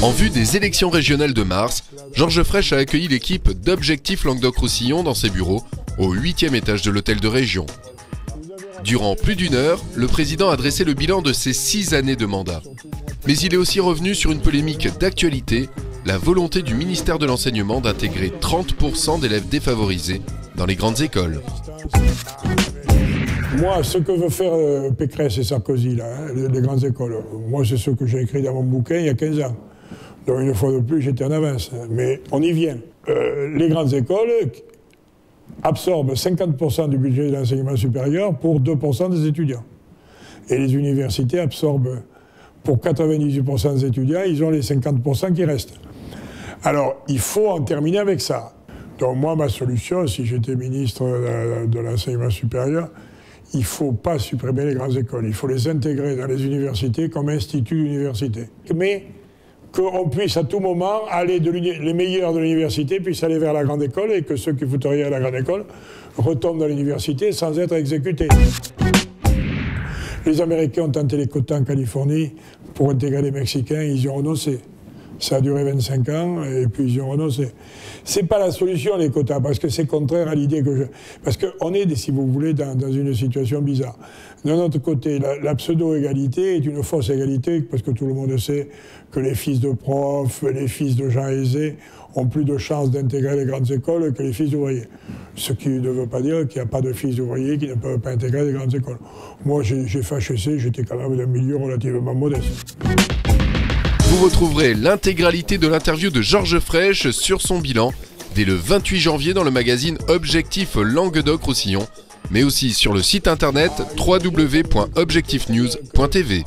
En vue des élections régionales de mars, Georges Frêche a accueilli l'équipe d'Objectif Languedoc-Roussillon dans ses bureaux, au 8e étage de l'hôtel de région. Durant plus d'une heure, le président a dressé le bilan de ses 6 années de mandat. Mais il est aussi revenu sur une polémique d'actualité, la volonté du ministère de l'Enseignement d'intégrer 30% d'élèves défavorisés dans les grandes écoles. Moi, ce que veut faire Pécresse et Sarkozy, là, les grandes écoles, moi c'est ce que j'ai écrit dans mon bouquin il y a 15 ans. Donc une fois de plus, j'étais en avance. Mais on y vient. Les grandes écoles absorbent 50% du budget de l'enseignement supérieur pour 2% des étudiants. Et les universités absorbent pour 98% des étudiants, ils ont les 50% qui restent. Alors, il faut en terminer avec ça. Donc moi, ma solution, si j'étais ministre de l'enseignement supérieur, il ne faut pas supprimer les grandes écoles. Il faut les intégrer dans les universités comme institut d'université. Mais qu'on puisse à tout moment aller les meilleurs de l'université puissent aller vers la grande école et que ceux qui foutent rien à la grande école retombent dans l'université sans être exécutés. Les Américains ont tenté les quotas en Californie pour intégrer les Mexicains, ils y ont renoncé. Ça a duré 25 ans et puis ils y ont renoncé. C'est pas la solution, les quotas, parce que c'est contraire à l'idée que je... Parce qu'on est, si vous voulez, dans une situation bizarre. D'un autre côté, la pseudo-égalité est une fausse égalité, parce que tout le monde sait que les fils de profs, les fils de gens aisés ont plus de chances d'intégrer les grandes écoles que les fils d'ouvriers. Ce qui ne veut pas dire qu'il n'y a pas de fils d'ouvriers qui ne peuvent pas intégrer les grandes écoles. Moi, j'ai fait HEC, j'étais quand même d'un milieu relativement modeste. Vous retrouverez l'intégralité de l'interview de Georges Frêche sur son bilan dès le 28 janvier dans le magazine Objectif Languedoc-Roussillon, mais aussi sur le site internet www.objectifnews.tv.